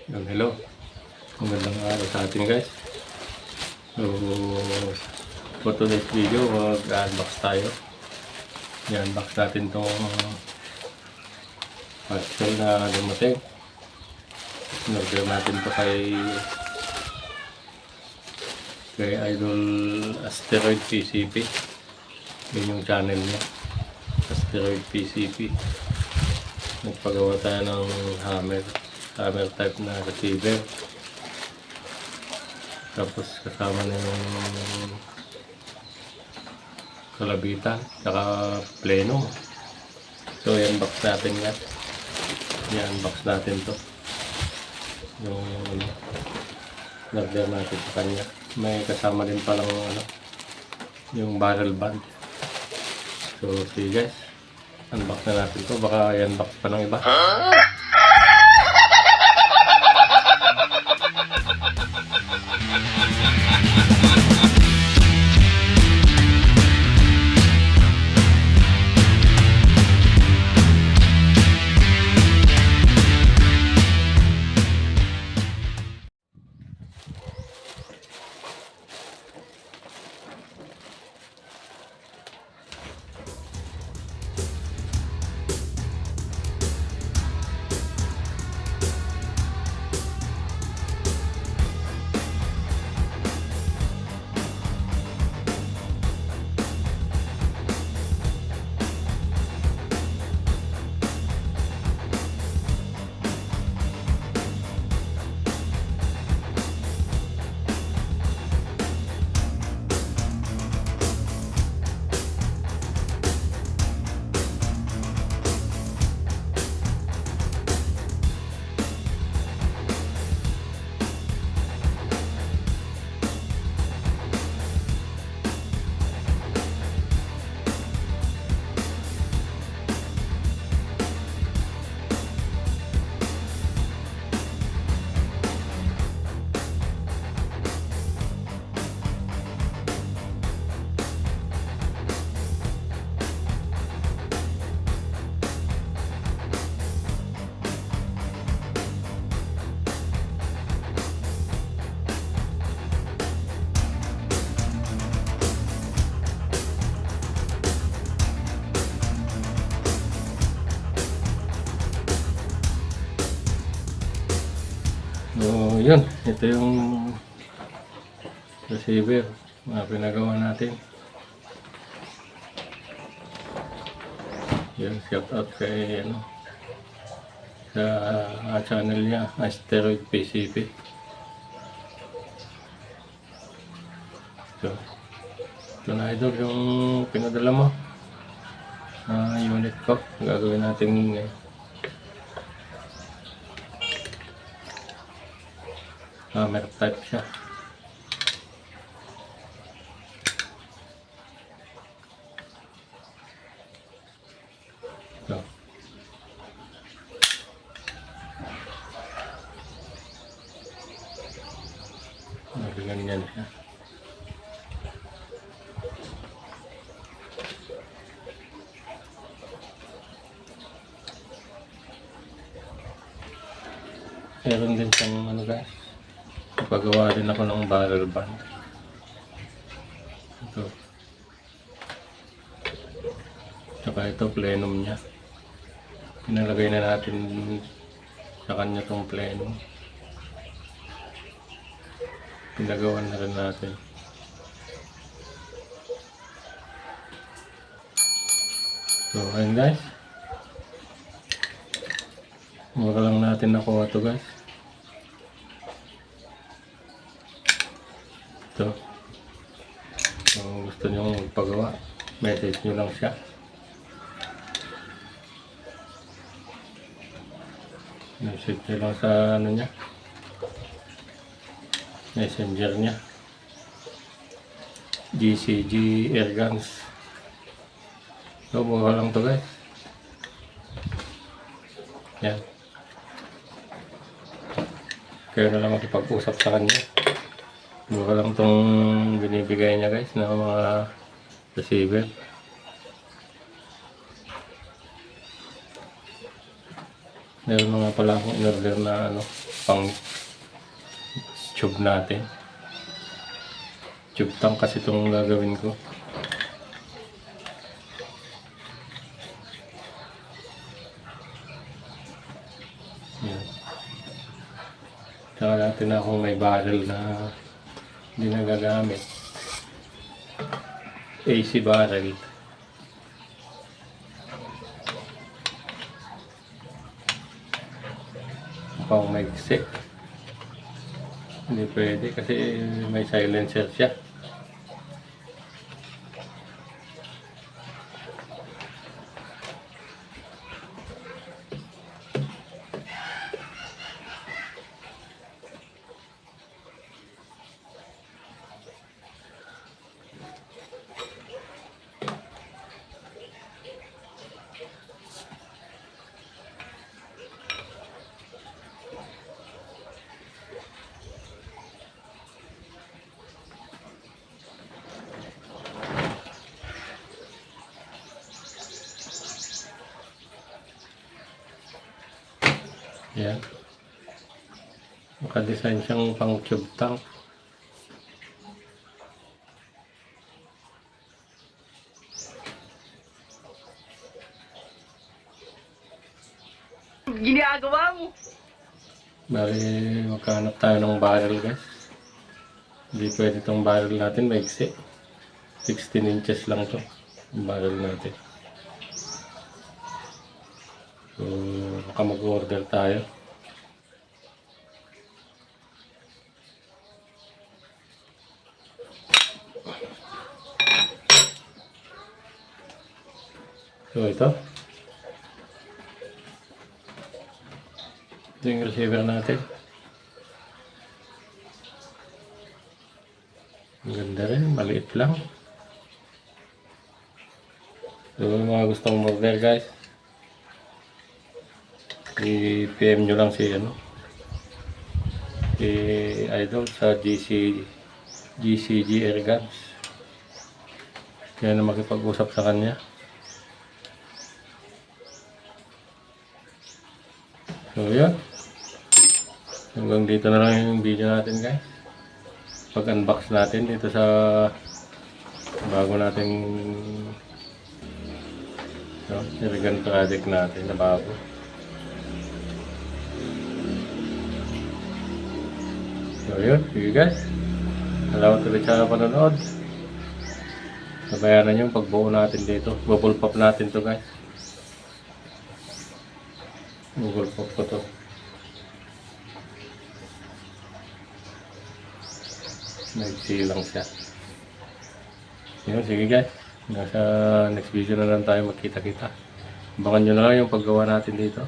Hello. Magandang araw sa atin guys. So, for today's video, mag-unbox tayo. I-unbox natin itong parcel na dumating. In-order natin ito kay Idol Asteroid PCP. Yun yung channel niya. Asteroid PCP. Nagpagawa tayo ng hammer type na receiver. Tapos kasama na yung kalabitan saka pleno. So i-unbox natin yan. I-unbox natin to yung order natin sa kanya. May kasama din palang yung barrel band. So see guys, unbox na natin to. Baka i-unbox pa ng iba. So, yun. Ito yung receiver na pinagawa natin. Yun, shout out kay sa channel niya, Asteroid PCP. So, ito na idol yung pinadala mo. Unit ko. Gagawin natin hammer type siya. So, ganyan siya. Meron din siyang guys, pagawa din ako ng barrel band. Ito. Tsaka ito plenum niya. Pinalagay na natin sa kanya tong plenum. Pinagawan na rin natin. So ayun guys. Mura lang natin nakuha ito guys. Ito. Kung gusto nyo magpagawa, message nyo lang siya. Message nyo lang sa niya, messenger niya. GCG Airguns. So, mura lang to guys. Yan. Kayo na lang makipag-usap sa kanya. Mura lang itong binibigay niya guys na mga receiver. Meron na nga pala akong in-order na ano, pang tube natin. Tube tank kasi itong gagawin ko. Yan. Tsaka natin akong may barrel na hindi nagagamit. AC barrel. Pang magsik. Hindi pwede kasi may silencer siya. Yan. Naka-design siyang pang tube tank. Ginagawa mo. Bali, magkahanap tayo ng barrel guys. Hindi pwede itong barrel natin maigsi. 16 inches lang to yung barrel natin. So, baka mag-order tayo. So, ito yung receiver natin. Ang ganda rin, maliit lang. So, mga gustong order guys, i-PM nyo lang si Idol sa GCG Airguns. Kaya na makipag-usap sa kanya. So yun, hanggang dito na lang yung video natin guys. Pag-unbox natin dito sa bago nating Airgun project natin na bago. So yun, sige guys. Salamat ulit sa panonood. Sabayanan yung pagbuo natin dito. Bubble pop natin to guys. Bubble pop ko to. Nagsilang siya. Yun, sige guys. Nasa next video na lang tayo magkita-kita. Abangan nyo na lang yung paggawa natin dito.